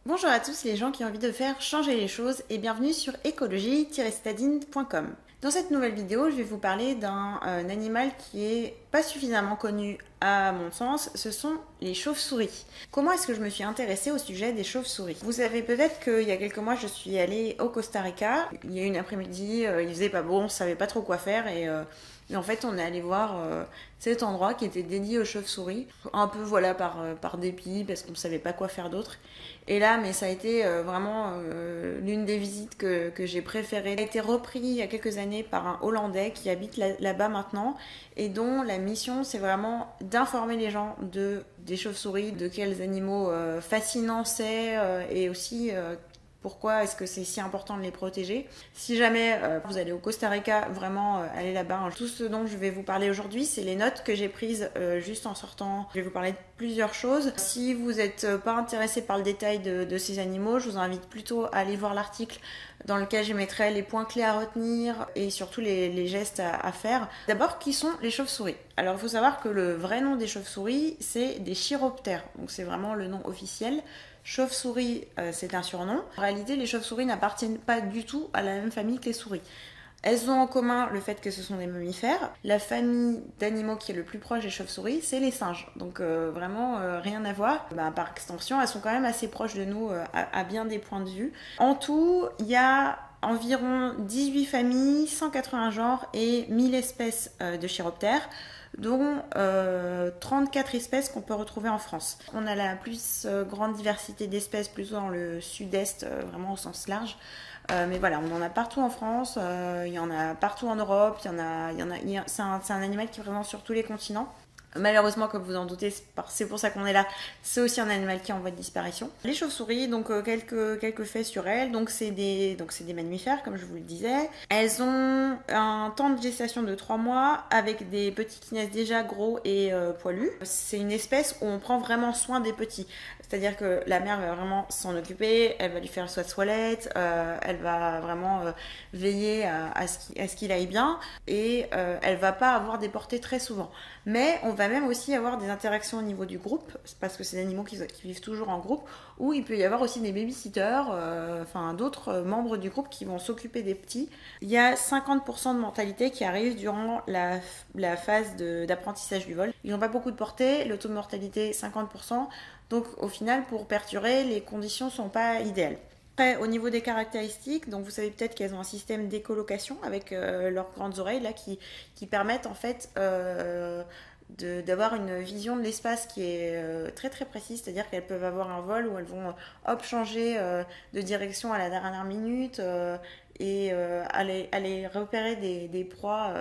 Bonjour à tous les gens qui ont envie de faire changer les choses et bienvenue sur écologie-stadine.com. Dans cette nouvelle vidéo, je vais vous parler d'un animal qui est pas suffisamment connu à mon sens, ce sont les chauves-souris. Comment est-ce que je me suis intéressée au sujet des chauves-souris? Vous savez peut-être qu'il y a quelques mois, je suis allée au Costa Rica. Il y a une après-midi, il faisait pas beau, on savait pas trop quoi faire et en fait, on est allé voir cet endroit qui était dédié aux chauves-souris, un peu voilà par dépit parce qu'on ne savait pas quoi faire d'autre. Et là, mais ça a été vraiment l'une des visites que j'ai préférées. Ça a été repris il y a quelques années par un Hollandais qui habite là-bas maintenant et dont la mission c'est vraiment d'informer les gens des chauves-souris, de quels animaux fascinants c'est et aussi pourquoi est-ce que c'est si important de les protéger. Si jamais vous allez au Costa Rica, vraiment allez là-bas. Tout ce dont je vais vous parler aujourd'hui, c'est les notes que j'ai prises juste en sortant. Je vais vous parler de plusieurs choses. Si vous n'êtes pas intéressé par le détail de ces animaux, je vous invite plutôt à aller voir l'article dans lequel je mettrai les points clés à retenir et surtout les gestes à faire. D'abord, qui sont les chauves-souris? Alors, il faut savoir que le vrai nom des chauves-souris, c'est des chiroptères. Donc, c'est vraiment le nom officiel. Chauve-souris, c'est un surnom. En réalité, les chauves-souris n'appartiennent pas du tout à la même famille que les souris. Elles ont en commun le fait que ce sont des mammifères. La famille d'animaux qui est le plus proche des chauves-souris, c'est les singes. Donc vraiment rien à voir. Par extension, elles sont quand même assez proches de nous à bien des points de vue. En tout, il y a environ 18 familles, 180 genres et 1000 espèces de chiroptères, dont 34 espèces qu'on peut retrouver en France. On a la plus grande diversité d'espèces plutôt dans le sud-est, vraiment au sens large. Mais voilà, on en a partout en France, il y en a partout en Europe, c'est un animal qui est présent sur tous les continents. Malheureusement, comme vous en doutez, c'est pour ça qu'on est là. C'est aussi un animal qui est en voie de disparition. Les chauves-souris, donc quelques faits sur elles. Donc c'est des mammifères, comme je vous le disais. Elles ont un temps de gestation de 3 mois avec des petits qui naissent déjà gros et poilus. C'est une espèce où on prend vraiment soin des petits. C'est-à-dire que la mère va vraiment s'en occuper, elle va lui faire sa toilette, elle va vraiment veiller à ce qu'il aille bien et elle va pas avoir des portées très souvent. Mais on va même aussi avoir des interactions au niveau du groupe, parce que c'est des animaux qui vivent toujours en groupe, où il peut y avoir aussi des babysitters, enfin d'autres membres du groupe qui vont s'occuper des petits. Il y a 50% de mortalité qui arrive durant la phase d'apprentissage du vol. Ils n'ont pas beaucoup de portée, le taux de mortalité 50%, donc au final pour perdurer, les conditions ne sont pas idéales. Après, au niveau des caractéristiques, donc vous savez peut-être qu'elles ont un système d'écolocation avec leurs grandes oreilles là qui permettent en fait d'avoir une vision de l'espace qui est très très précise, c'est-à-dire qu'elles peuvent avoir un vol où elles vont changer de direction à la dernière minute et aller repérer des proies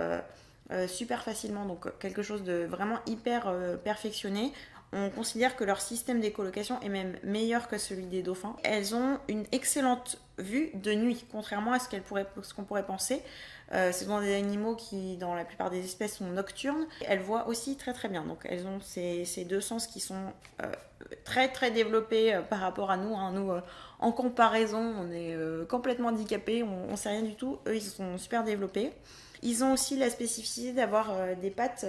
super facilement, donc quelque chose de vraiment hyper perfectionné. On considère que leur système d'écolocation est même meilleur que celui des dauphins. Elles ont une excellente vue de nuit, contrairement à ce qu'on pourrait penser. Ce sont des animaux qui, dans la plupart des espèces, sont nocturnes. Elles voient aussi très très bien. Donc elles ont ces deux sens qui sont très très développés par rapport à nous. Hein. Nous, en comparaison, on est complètement handicapés, on ne sait rien du tout. Eux, ils sont super développés. Ils ont aussi la spécificité d'avoir des pattes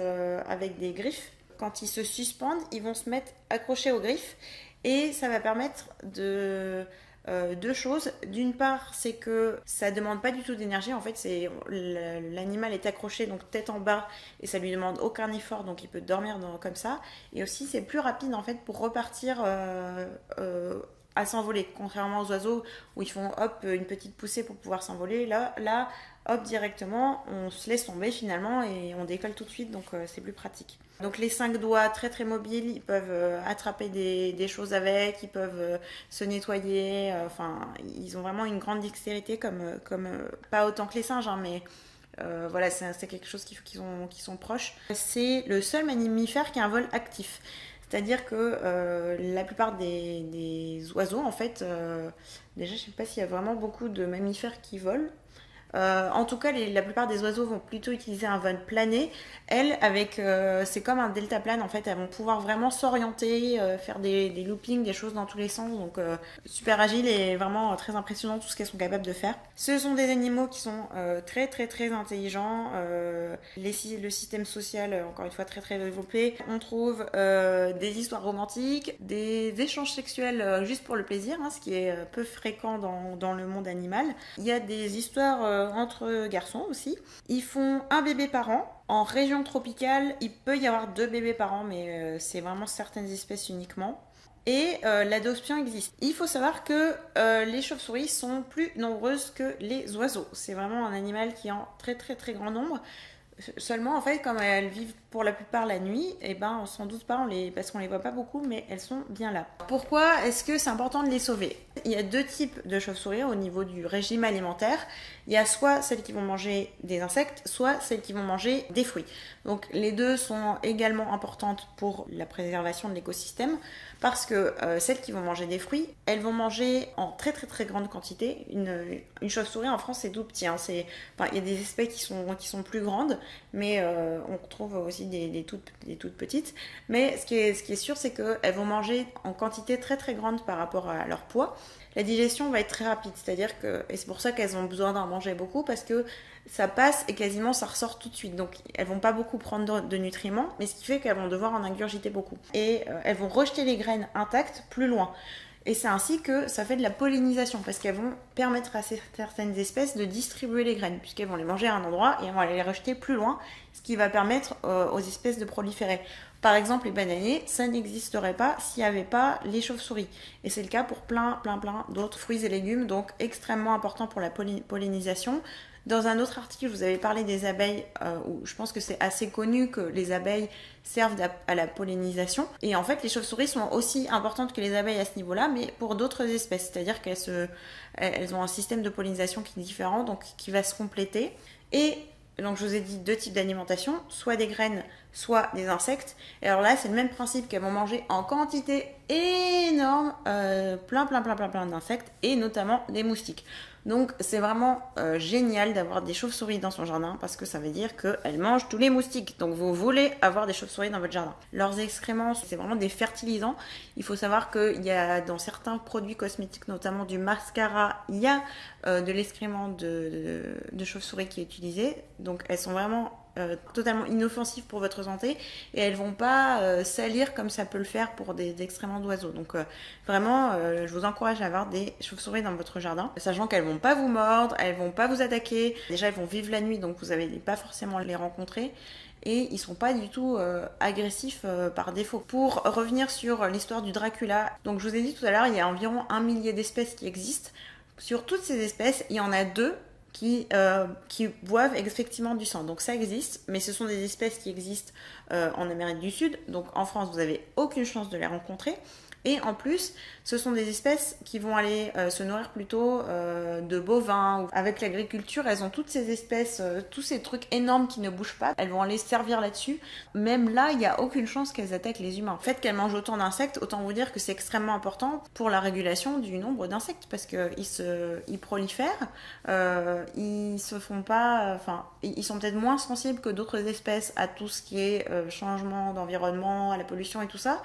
avec des griffes. Quand ils se suspendent, ils vont se mettre accrochés aux griffes et ça va permettre deux choses. D'une part, c'est que ça demande pas du tout d'énergie. En fait, l'animal est accroché donc tête en bas et ça lui demande aucun effort, donc il peut dormir comme ça. Et aussi, c'est plus rapide en fait pour repartir à s'envoler, contrairement aux oiseaux où ils font hop une petite poussée pour pouvoir s'envoler. Là, hop directement, on se laisse tomber finalement et on décolle tout de suite, donc c'est plus pratique. Donc les 5 doigts très très mobiles, ils peuvent attraper des choses avec, ils peuvent se nettoyer, enfin ils ont vraiment une grande dextérité comme pas autant que les singes, hein, mais voilà, c'est quelque chose qui sont proches. C'est le seul mammifère qui a un vol actif. C'est-à-dire que la plupart des oiseaux, en fait, déjà je ne sais pas s'il y a vraiment beaucoup de mammifères qui volent. En tout cas, la plupart des oiseaux vont plutôt utiliser un vol plané. Elles, c'est comme un deltaplane en fait, elles vont pouvoir vraiment s'orienter, faire des loopings, des choses dans tous les sens. Donc super agile et vraiment très impressionnant tout ce qu'elles sont capables de faire. Ce sont des animaux qui sont très très très intelligents. Le système social, encore une fois, très très développé. On trouve des histoires romantiques, des échanges sexuels juste pour le plaisir, ce qui est peu fréquent dans le monde animal. Il y a des histoires entre garçons aussi. Ils font un bébé par an. En région tropicale, il peut y avoir 2 bébés par an, mais c'est vraiment certaines espèces uniquement. Et l'adoption existe. Il faut savoir que les chauves-souris sont plus nombreuses que les oiseaux. C'est vraiment un animal qui est en très très très grand nombre. Seulement, en fait, comme elles vivent pour la plupart la nuit, on s'en doute pas, parce qu'on les voit pas beaucoup, mais elles sont bien là. Pourquoi est-ce que c'est important de les sauver? Il y a 2 types de chauves-souris au niveau du régime alimentaire. Il y a soit celles qui vont manger des insectes, soit celles qui vont manger des fruits. Donc les deux sont également importantes pour la préservation de l'écosystème, parce que celles qui vont manger des fruits, elles vont manger en très très très grande quantité. Une chauve-souris en France, c'est tout petit. Il y a des espèces qui sont plus grandes, mais on trouve aussi des toutes petites. Mais ce qui est sûr, c'est qu'elles vont manger en quantité très très grande par rapport à leur poids. La digestion va être très rapide, et c'est pour ça qu'elles ont besoin d'en manger beaucoup, parce que ça passe et quasiment ça ressort tout de suite. Donc elles vont pas beaucoup prendre de nutriments, mais ce qui fait qu'elles vont devoir en ingurgiter beaucoup. Et elles vont rejeter les graines intactes plus loin. Et c'est ainsi que ça fait de la pollinisation, parce qu'elles vont permettre à certaines espèces de distribuer les graines, puisqu'elles vont les manger à un endroit et elles vont aller les rejeter plus loin, ce qui va permettre aux espèces de proliférer. Par exemple, les bananiers, ça n'existerait pas s'il n'y avait pas les chauves-souris. Et c'est le cas pour plein d'autres fruits et légumes, donc extrêmement important pour la pollinisation. Dans un autre article, je vous avais parlé des abeilles, où je pense que c'est assez connu que les abeilles servent à la pollinisation. Et en fait, les chauves-souris sont aussi importantes que les abeilles à ce niveau-là, mais pour d'autres espèces. C'est-à-dire qu'elles ont un système de pollinisation qui est différent, donc qui va se compléter. Et donc je vous ai dit 2 types d'alimentation, soit des graines, soit des insectes. Et alors là, c'est le même principe, qu'elles vont manger en quantité énorme plein d'insectes, et notamment des moustiques. Donc c'est vraiment génial d'avoir des chauves-souris dans son jardin, parce que ça veut dire qu'elles mangent tous les moustiques. Donc vous voulez avoir des chauves-souris dans votre jardin. Leurs excréments, c'est vraiment des fertilisants. Il faut savoir qu'il y a dans certains produits cosmétiques, notamment du mascara, il y a de l'excrément de chauve-souris qui est utilisé. Donc elles sont vraiment totalement inoffensives pour votre santé, et elles vont pas salir comme ça peut le faire pour des excréments d'oiseaux. Donc vraiment, je vous encourage à avoir des chauves-souris dans votre jardin, sachant qu'elles vont pas vous mordre, elles vont pas vous attaquer. Déjà, elles vont vivre la nuit, donc vous n'allez pas forcément les rencontrer. Et ils sont pas du tout agressifs par défaut. Pour revenir sur l'histoire du Dracula, donc je vous ai dit tout à l'heure, il y a environ 1 millier d'espèces qui existent. Sur toutes ces espèces, il y en a 2 qui boivent effectivement du sang. Donc ça existe, mais ce sont des espèces qui existent en Amérique du Sud. Donc en France, vous n'avez aucune chance de les rencontrer. Et en plus, ce sont des espèces qui vont aller se nourrir plutôt de bovins. Avec l'agriculture, elles ont toutes ces espèces, tous ces trucs énormes qui ne bougent pas. Elles vont aller se servir là-dessus. Même là, il n'y a aucune chance qu'elles attaquent les humains. Le fait qu'elles mangent autant d'insectes, autant vous dire que c'est extrêmement important pour la régulation du nombre d'insectes, parce qu'ils prolifèrent, ils se font pas... ils sont peut-être moins sensibles que d'autres espèces à tout ce qui est changement d'environnement, à la pollution et tout ça.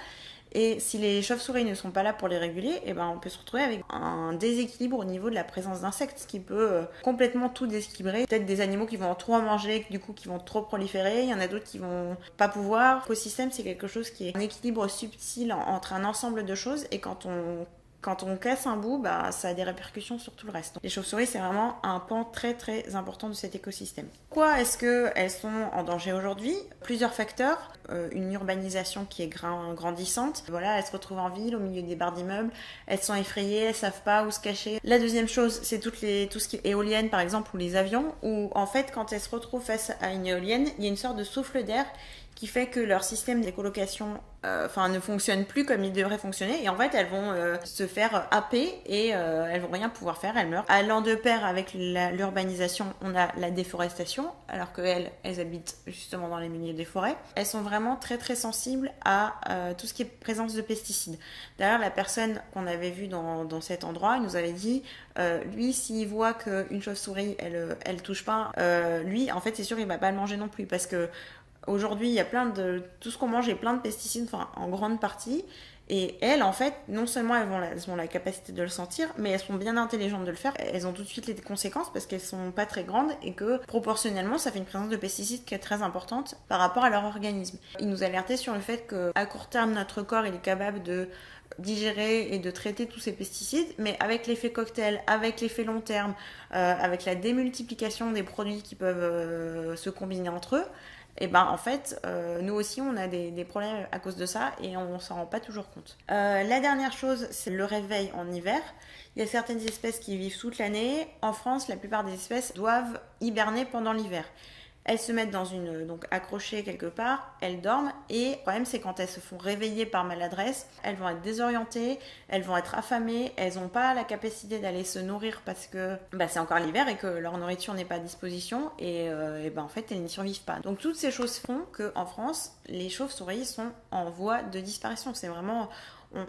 Et si les chauves-souris ne sont pas là pour les réguler, on peut se retrouver avec un déséquilibre au niveau de la présence d'insectes, ce qui peut complètement tout déséquilibrer. Peut-être des animaux qui vont trop en manger, du coup qui vont trop proliférer, il y en a d'autres qui vont pas pouvoir. L'écosystème, c'est quelque chose qui est un équilibre subtil entre un ensemble de choses, et quand on casse un bout, ça a des répercussions sur tout le reste. Donc, les chauves-souris, c'est vraiment un pan très très important de cet écosystème. Pourquoi est-ce qu'elles sont en danger aujourd'hui? Plusieurs facteurs. Une urbanisation qui est grandissante. Voilà, elles se retrouvent en ville, au milieu des barres d'immeubles. Elles sont effrayées, elles savent pas où se cacher. La deuxième chose, c'est tout ce qui est éolienne, par exemple, ou les avions, où en fait, quand elles se retrouvent face à une éolienne, il y a une sorte de souffle d'air qui fait que leur système d'écolocation ne fonctionne plus comme il devrait fonctionner, et en fait elles vont se faire happer et elles vont rien pouvoir faire, elles meurent. Allant de pair avec l'urbanisation, on a la déforestation, alors qu'elles habitent justement dans les milieux des forêts. Elles sont vraiment très très sensibles à tout ce qui est présence de pesticides. D'ailleurs, la personne qu'on avait vue dans cet endroit, il nous avait dit, lui, s'il voit qu'une chauve-souris, elle touche pas, lui, en fait, c'est sûr, il va pas le manger non plus, parce que aujourd'hui, il y a tout ce qu'on mange est plein de pesticides, en grande partie. Et elles, en fait, non seulement elles ont la capacité de le sentir, mais elles sont bien intelligentes de le faire. Elles ont tout de suite les conséquences parce qu'elles sont pas très grandes et que proportionnellement, ça fait une présence de pesticides qui est très importante par rapport à leur organisme. Ils nous alertaient sur le fait qu'à court terme, notre corps il est capable de digérer et de traiter tous ces pesticides, mais avec l'effet cocktail, avec l'effet long terme, avec la démultiplication des produits qui peuvent se combiner entre eux, et en fait, nous aussi, on a des problèmes à cause de ça et on s'en rend pas toujours compte. La dernière chose, c'est le réveil en hiver. Il y a certaines espèces qui vivent toute l'année. En France, la plupart des espèces doivent hiberner pendant l'hiver. Elles se mettent donc accrochées quelque part, elles dorment, et le problème c'est quand elles se font réveiller par maladresse, elles vont être désorientées, elles vont être affamées, elles n'ont pas la capacité d'aller se nourrir parce que c'est encore l'hiver et que leur nourriture n'est pas à disposition, et en fait elles n'y survivent pas. Donc toutes ces choses font qu'en France, les chauves-souris sont en voie de disparition. C'est vraiment...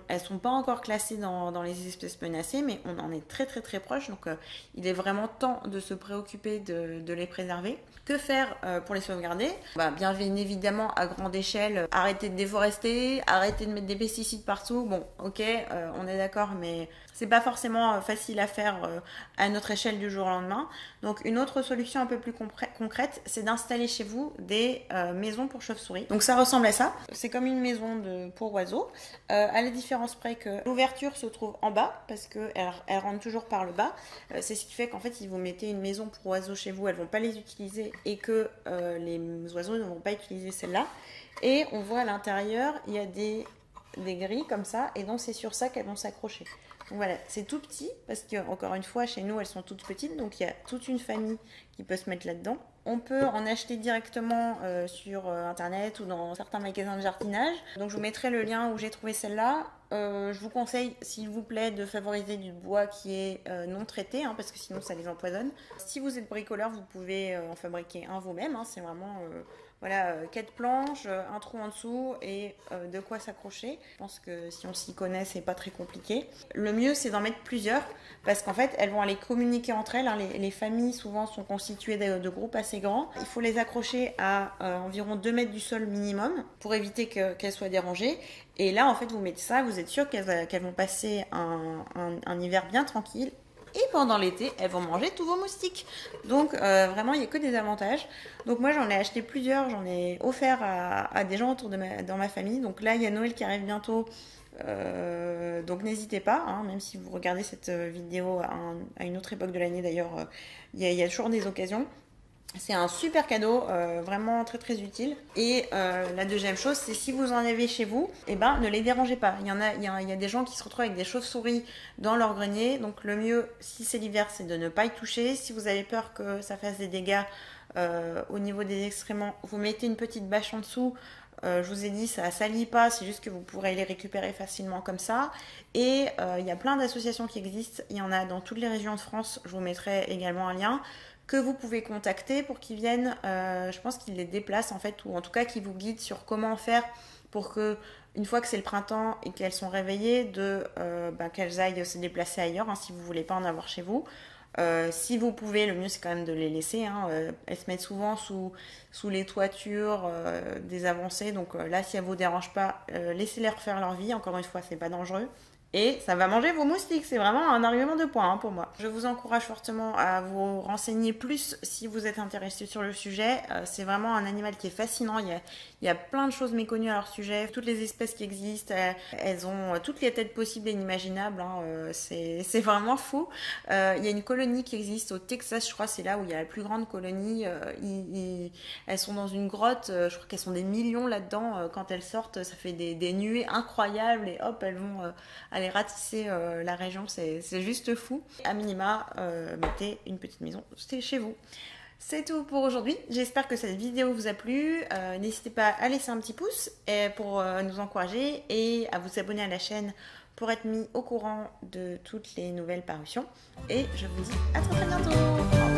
elles sont pas encore classées dans les espèces menacées, mais on en est très très très proche, donc il est vraiment temps de se préoccuper de les préserver. Que faire pour les sauvegarder ? Bien évidemment, à grande échelle, arrêter de déforester, arrêter de mettre des pesticides partout. Bon, ok, on est d'accord, mais c'est pas forcément facile à faire à notre échelle du jour au lendemain. Donc une autre solution un peu plus concrète, c'est d'installer chez vous des maisons pour chauves-souris. Donc ça ressemble à ça. C'est comme une maison pour oiseaux, à la différence près que l'ouverture se trouve en bas, parce qu'elle rentre toujours par le bas. C'est ce qui fait qu'en fait, si vous mettez une maison pour oiseaux chez vous, elles vont pas les utiliser, et que les oiseaux ne vont pas utiliser celle-là. Et on voit à l'intérieur, il y a des grilles comme ça, et donc c'est sur ça qu'elles vont s'accrocher. Donc voilà, c'est tout petit, parce que encore une fois, chez nous, elles sont toutes petites, donc il y a toute une famille qui peut se mettre là-dedans. On peut en acheter directement sur internet ou dans certains magasins de jardinage. Donc je vous mettrai le lien où j'ai trouvé celle-là. Je vous conseille, s'il vous plaît, de favoriser du bois qui est non traité, parce que sinon ça les empoisonne. Si vous êtes bricoleur, vous pouvez en fabriquer un vous-même. C'est vraiment 4 planches, un trou en dessous et de quoi s'accrocher. Je pense que si on s'y connaît, c'est pas très compliqué. Le mieux, c'est d'en mettre plusieurs, parce qu'en fait, elles vont aller communiquer entre elles. Les familles, souvent, sont constituées de groupes assez grands. Il faut les accrocher à environ 2 mètres du sol minimum pour éviter qu'elles soient dérangées. Et là, en fait, vous mettez ça, vous êtes sûr qu'elles vont passer un hiver bien tranquille. Et pendant l'été, elles vont manger tous vos moustiques. Donc vraiment, il n'y a que des avantages. Donc moi, j'en ai acheté plusieurs, j'en ai offert à des gens dans ma famille. Donc là, il y a Noël qui arrive bientôt. Donc n'hésitez pas, même si vous regardez cette vidéo à une autre époque de l'année d'ailleurs, il y a toujours des occasions. C'est un super cadeau, vraiment très très utile. Et la deuxième chose, c'est si vous en avez chez vous, ne les dérangez pas. Il y a des gens qui se retrouvent avec des chauves-souris dans leur grenier. Donc le mieux, si c'est l'hiver, c'est de ne pas y toucher. Si vous avez peur que ça fasse des dégâts au niveau des excréments, vous mettez une petite bâche en dessous. Je vous ai dit, ça ne salit pas, c'est juste que vous pourrez les récupérer facilement comme ça. Et il y a plein d'associations qui existent. Il y en a dans toutes les régions de France. Je vous mettrai également un lien que vous pouvez contacter pour qu'ils viennent, je pense qu'ils les déplacent en fait, ou en tout cas qu'ils vous guident sur comment faire pour que, une fois que c'est le printemps et qu'elles sont réveillées, qu'elles aillent se déplacer ailleurs, si vous ne voulez pas en avoir chez vous. Si vous pouvez, le mieux c'est quand même de les laisser. Elles se mettent souvent sous les toitures des avancées, donc là si elles ne vous dérangent pas, laissez-les refaire leur vie. Encore une fois, c'est pas dangereux. Et ça va manger vos moustiques, c'est vraiment un argument de poids pour moi. Je vous encourage fortement à vous renseigner plus si vous êtes intéressé sur le sujet. C'est vraiment un animal qui est fascinant, il y a plein de choses méconnues à leur sujet. Toutes les espèces qui existent, elles ont toutes les têtes possibles et inimaginables, c'est vraiment fou. Il y a une colonie qui existe au Texas, je crois, c'est là où il y a la plus grande colonie. Elles sont dans une grotte, je crois qu'elles sont des millions là-dedans. Quand elles sortent, ça fait des nuées incroyables et hop, elles vont aller ratisser la région, c'est juste fou. À minima, mettez une petite maison chez vous. C'est tout pour aujourd'hui. J'espère que cette vidéo vous a plu. N'hésitez pas à laisser un petit pouce pour nous encourager et à vous abonner à la chaîne pour être mis au courant de toutes les nouvelles parutions. Et je vous dis à très bientôt.